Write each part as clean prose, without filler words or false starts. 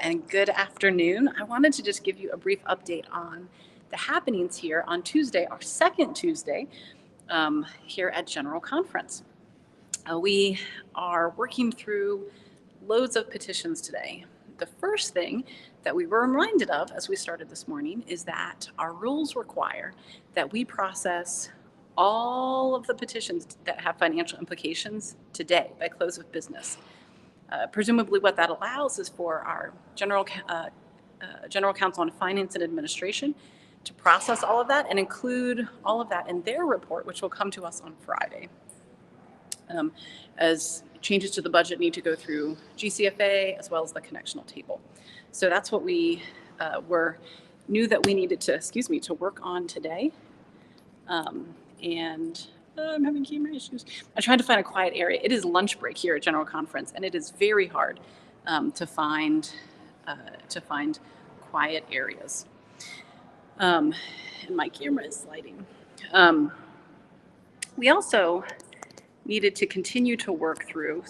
and good afternoon. I wanted to just give you a brief update on the happenings here on Tuesday, our second Tuesday, here at General Conference. We are working through loads of petitions today. The first thing that we were reminded of as we started this morning is that our rules require that we process all of the petitions that have financial implications today by close of business. Presumably what that allows is for our General Counsel on Finance and Administration to process all of that and include all of that in their report, which will come to us on Friday. As changes to the budget need to go through GCFA as well as the connectional table. So that's what we knew that we needed to work on today. I'm having camera issues. I'm trying to find a quiet area. It is lunch break here at General Conference, and it is very hard to find quiet areas. And my camera is sliding. We also needed to continue to work through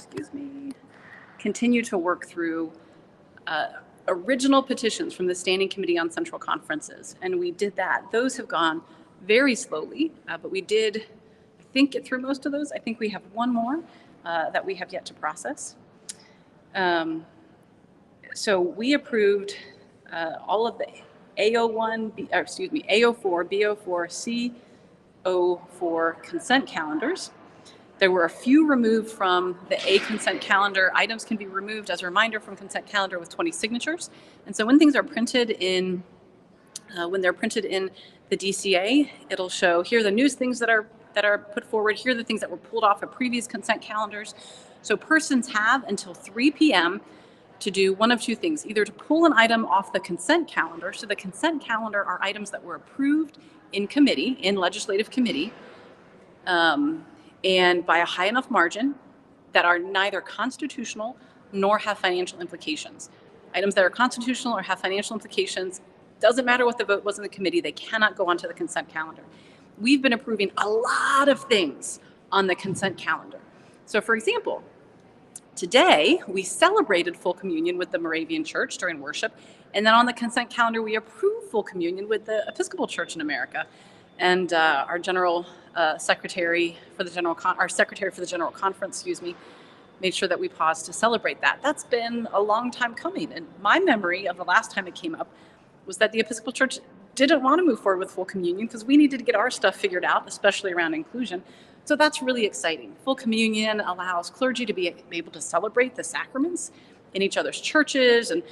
original petitions from the Standing Committee on Central Conferences, and we did that. Those have gone very slowly, but we did, I think, get through most of those. I think we have one more that we have yet to process. So we approved all of the A04, B04, C04 consent calendars. There were a few removed from the A consent calendar. Items can be removed as a reminder from consent calendar with 20 signatures. And so when things are printed in, when they're printed in the DCA, it'll show here are the newest things that are put forward. Here are the things that were pulled off of previous consent calendars. So persons have until 3 p.m. to do one of two things, either to pull an item off the consent calendar. So the consent calendar are items that were approved in committee, in legislative committee, and by a high enough margin that are neither constitutional nor have financial implications. Items that are constitutional or have financial implications, doesn't matter what the vote was in the committee, they cannot go onto the consent calendar. We've been approving a lot of things on the consent calendar. So for example, today we celebrated full communion with the Moravian Church during worship, and then on the consent calendar we approved full communion with the Episcopal Church in America. And our general secretary for the General Conference, made sure that we paused to celebrate that. That's been a long time coming. And my memory of the last time it came up was that the Episcopal Church didn't want to move forward with full communion because we needed to get our stuff figured out, especially around inclusion. So that's really exciting. Full communion allows clergy to be able to celebrate the sacraments in each other's churches. And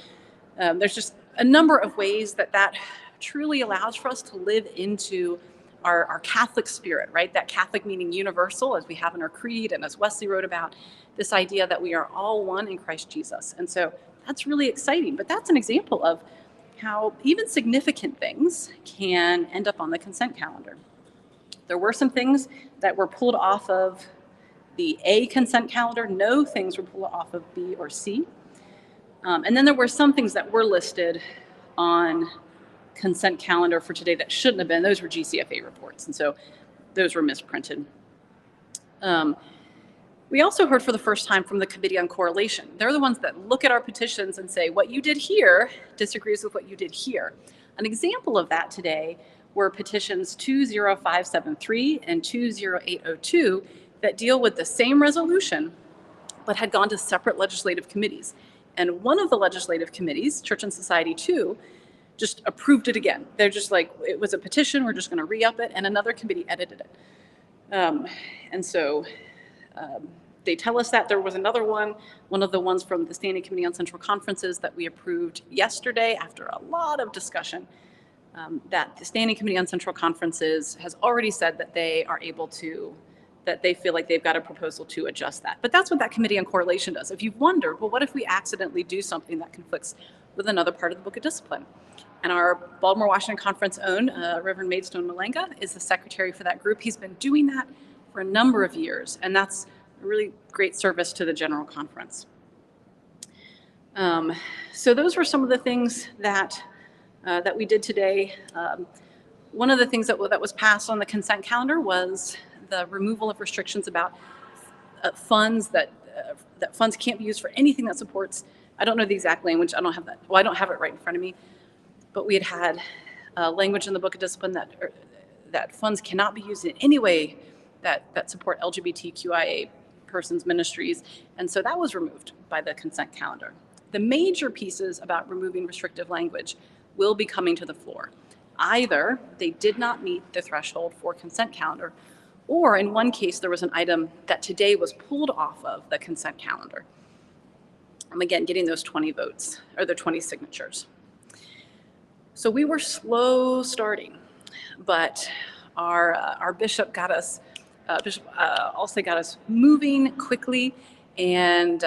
there's just a number of ways that truly allows for us to live into our Catholic spirit, right? That Catholic meaning universal, as we have in our creed and as Wesley wrote about, this idea that we are all one in Christ Jesus. And so that's really exciting. But that's an example of how even significant things can end up on the consent calendar. There were some things that were pulled off of the A consent calendar. No things were pulled off of B or C. And then there were some things that were listed on consent calendar for today that shouldn't have been. Those were GCFA reports, and so those were misprinted. We also heard for the first time from the Committee on Correlation. They're the ones that look at our petitions and say, what you did here disagrees with what you did here. An example of that today were petitions 20573 and 20802 that deal with the same resolution, but had gone to separate legislative committees. And one of the legislative committees, Church and Society 2, just approved it again. They're just like, it was a petition, we're just going to re-up it, and another committee edited it. And so they tell us that there was another one of the ones from the Standing Committee on Central Conferences that we approved yesterday after a lot of discussion, that the Standing Committee on Central Conferences has already said that they are able to, that they feel like they've got a proposal to adjust that. But that's what that Committee on Correlation does. If you've wondered, well, what if we accidentally do something that conflicts with another part of the Book of Discipline? And our Baltimore, Washington Conference own Reverend Maidstone Malenga is the secretary for that group. He's been doing that for a number of years, and that's a really great service to the General Conference. So those were some of the things that we did today. One of the things that was passed on the consent calendar was the removal of restrictions about funds that funds can't be used for anything that supports I don't know the exact language. I don't have that. Well, I don't have it right in front of me. But we had language in the Book of Discipline that funds cannot be used in any way that support LGBTQIA persons' ministries. And so that was removed by the consent calendar. The major pieces about removing restrictive language will be coming to the floor. Either they did not meet the threshold for consent calendar, or in one case, there was an item that today was pulled off of the consent calendar. I'm again getting those 20 votes, or the 20 signatures. So we were slow starting, but our bishop got us, also got us moving quickly. And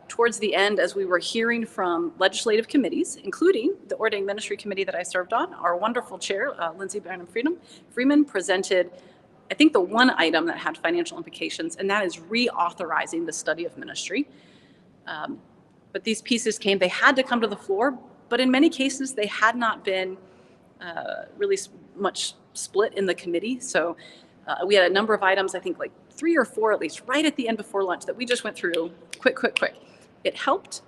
towards the end, as we were hearing from legislative committees, including the Ordained Ministry Committee that I served on, our wonderful chair, Lindsay Freeman, presented, I think, the one item that had financial implications, and that is reauthorizing the study of ministry. But these pieces came, they had to come to the floor, but in many cases, they had not been really much split in the committee. So we had a number of items, I think like 3 or 4 at least, right at the end before lunch that we just went through quick. It helped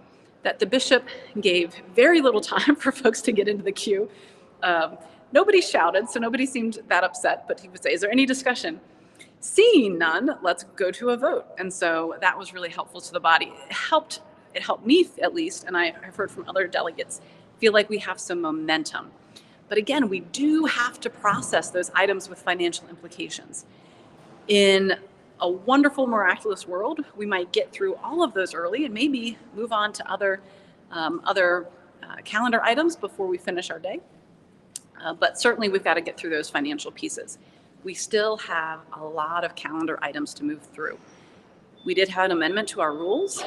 that the bishop gave very little time for folks to get into the queue. Nobody shouted, so nobody seemed that upset, but he would say, is there any discussion? Seeing none, let's go to a vote. And so that was really helpful to the body. It helped me at least, and I've heard from other delegates, feel like we have some momentum. But again, we do have to process those items with financial implications. In a wonderful, miraculous world, we might get through all of those early and maybe move on to other calendar items before we finish our day. But certainly we've got to get through those financial pieces. We still have a lot of calendar items to move through. We did have an amendment to our rules,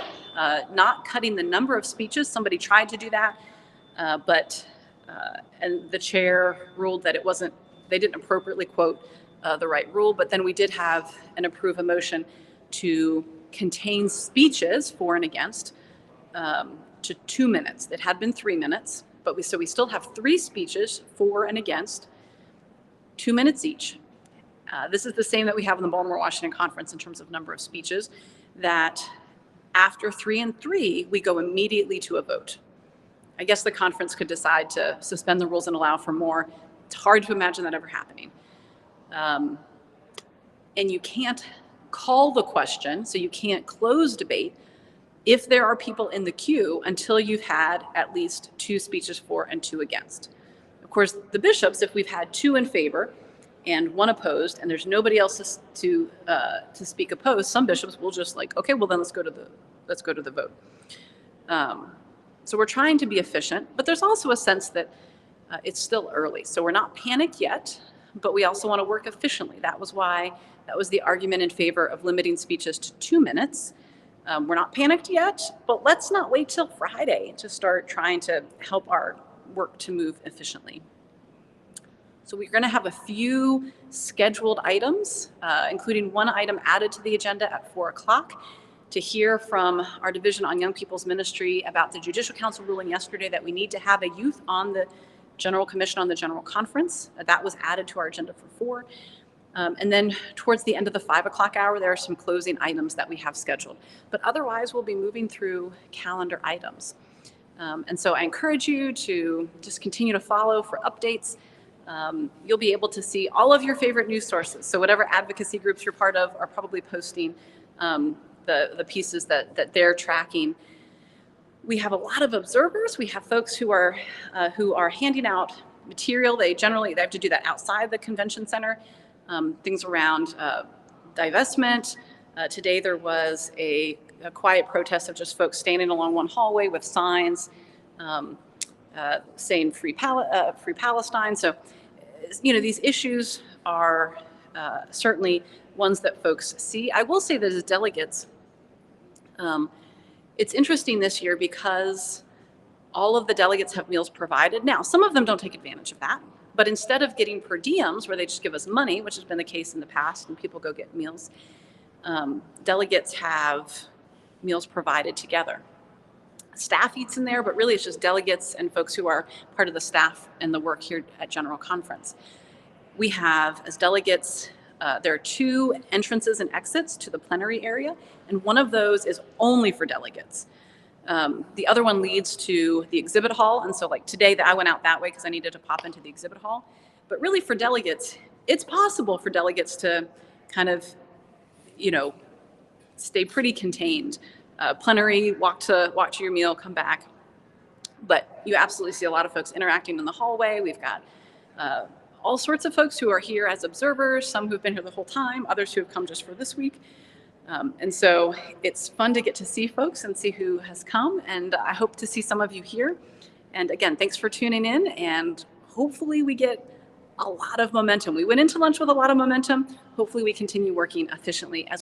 not cutting the number of speeches. Somebody tried to do that, and the chair ruled that they didn't appropriately quote the right rule. But then we did have and approve a motion to contain speeches for and against to 2 minutes. It had been 3 minutes, but we still have 3 speeches for and against, 2 minutes each. This is the same that we have in the Baltimore-Washington Conference in terms of number of speeches, that after 3 and 3, we go immediately to a vote. I guess the conference could decide to suspend the rules and allow for more. It's hard to imagine that ever happening. And you can't call the question, so you can't close debate if there are people in the queue until you've had at least 2 speeches for and 2 against. Of course, the bishops, if we've had 2 in favor and 1 opposed, and there's nobody else to speak opposed, some bishops will just like, okay, well then let's go to the vote. So we're trying to be efficient, but there's also a sense that it's still early. So we're not panicked yet, but we also want to work efficiently. That was the argument in favor of limiting speeches to 2 minutes. We're not panicked yet, but let's not wait till Friday to start trying to help our work to move efficiently. So we're going to have a few scheduled items, including one item added to the agenda at 4 o'clock to hear from our Division on Young People's Ministry about the Judicial Council ruling yesterday that we need to have a youth on the General Commission on the General Conference. That was added to our agenda for 4. And then towards the end of the 5 o'clock hour, there are some closing items that we have scheduled. But otherwise, we'll be moving through calendar items. And so I encourage you to just continue to follow for updates. You'll be able to see all of your favorite news sources. So whatever advocacy groups you're part of are probably posting the pieces that they're tracking. We have a lot of observers. We have folks who are handing out material. They have to do that outside the convention center. Things around divestment. Today there was a quiet protest of just folks standing along one hallway with signs saying free Palestine. So, these issues are certainly ones that folks see. I will say that as delegates, it's interesting this year because all of the delegates have meals provided. Now, some of them don't take advantage of that, but instead of getting per diems where they just give us money, which has been the case in the past and people go get meals, delegates have meals provided together. Staff eats in there, but really it's just delegates and folks who are part of the staff and the work here at General Conference. We have, as delegates, there are 2 entrances and exits to the plenary area, and one of those is only for delegates. The other one leads to the exhibit hall. And so like today I went out that way because I needed to pop into the exhibit hall. But really for delegates, it's possible for delegates to kind of, stay pretty contained. Plenary, walk to your meal, come back. But you absolutely see a lot of folks interacting in the hallway. We've got all sorts of folks who are here as observers, some who've been here the whole time, others who have come just for this week. And so it's fun to get to see folks and see who has come. And I hope to see some of you here. And again, thanks for tuning in. And hopefully we get a lot of momentum. We went into lunch with a lot of momentum. Hopefully we continue working efficiently as